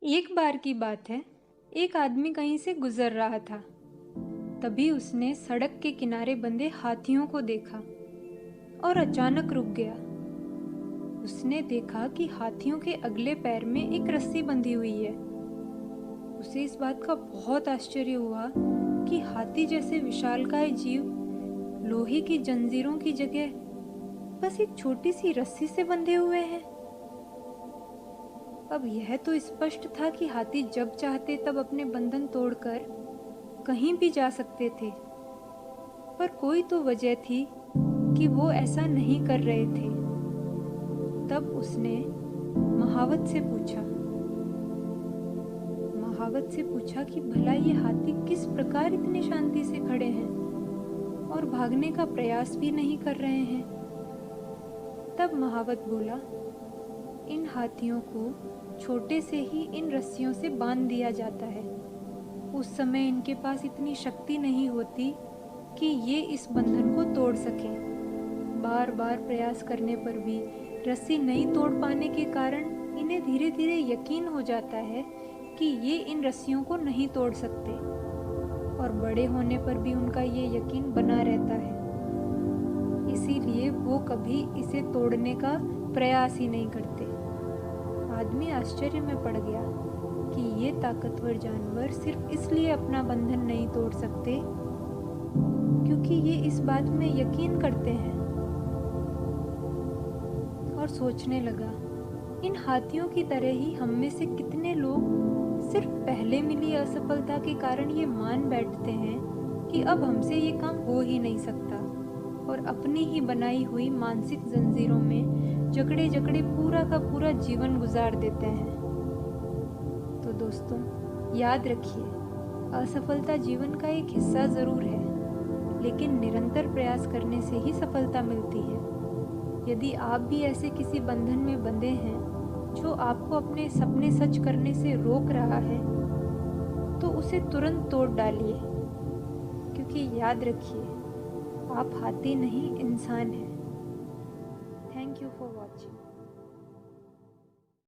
एक बार की बात है, एक आदमी कहीं से गुजर रहा था। तभी उसने सड़क के किनारे बंधे हाथियों को देखा और अचानक रुक गया। उसने देखा कि हाथियों के अगले पैर में एक रस्सी बंधी हुई है। उसे इस बात का बहुत आश्चर्य हुआ कि हाथी जैसे विशालकाय जीव लोहे की जंजीरों की जगह बस एक छोटी सी रस्सी से बंधे हुए हैं। अब यह तो स्पष्ट था कि हाथी जब चाहते तब अपने बंधन तोड़कर कहीं भी जा सकते थे, पर कोई तो वजह थी कि वो ऐसा नहीं कर रहे थे। तब उसने महावत से पूछा कि भला ये हाथी किस प्रकार इतनी शांति से खड़े हैं और भागने का प्रयास भी नहीं कर रहे हैं। तब महावत बोला, इन हाथियों को छोटे से ही इन रस्सियों से बांध दिया जाता है। उस समय इनके पास इतनी शक्ति नहीं होती कि ये इस बंधन को तोड़ सकें। बार बार प्रयास करने पर भी रस्सी नहीं तोड़ पाने के कारण इन्हें धीरे धीरे यकीन हो जाता है कि ये इन रस्सियों को नहीं तोड़ सकते, और बड़े होने पर भी उनका ये यकीन बना रहता है। इसीलिए वो कभी इसे तोड़ने का प्रयास ही नहीं करते। आदमी आश्चर्य में पड़ गया कि ये ताकतवर जानवर सिर्फ इसलिए अपना बंधन नहीं तोड़ सकते क्योंकि ये इस बात में यकीन करते हैं। और सोचने लगा, इन हाथियों की तरह ही हम में से कितने लोग सिर्फ पहले मिली असफलता के कारण ये मान बैठते हैं कि अब हमसे ये काम हो ही नहीं सकता, और अपनी ही बनाई हुई मानसिक जंजीरों में जकड़े जकड़े पूरा का पूरा जीवन गुजार देते हैं। तो दोस्तों, याद रखिए, असफलता जीवन का एक हिस्सा ज़रूर है, लेकिन निरंतर प्रयास करने से ही सफलता मिलती है। यदि आप भी ऐसे किसी बंधन में बंधे हैं जो आपको अपने सपने सच करने से रोक रहा है, तो उसे तुरंत तोड़ डालिए, क्योंकि याद रखिए, आप हाथी नहीं, इंसान हैं। Thank you for watching.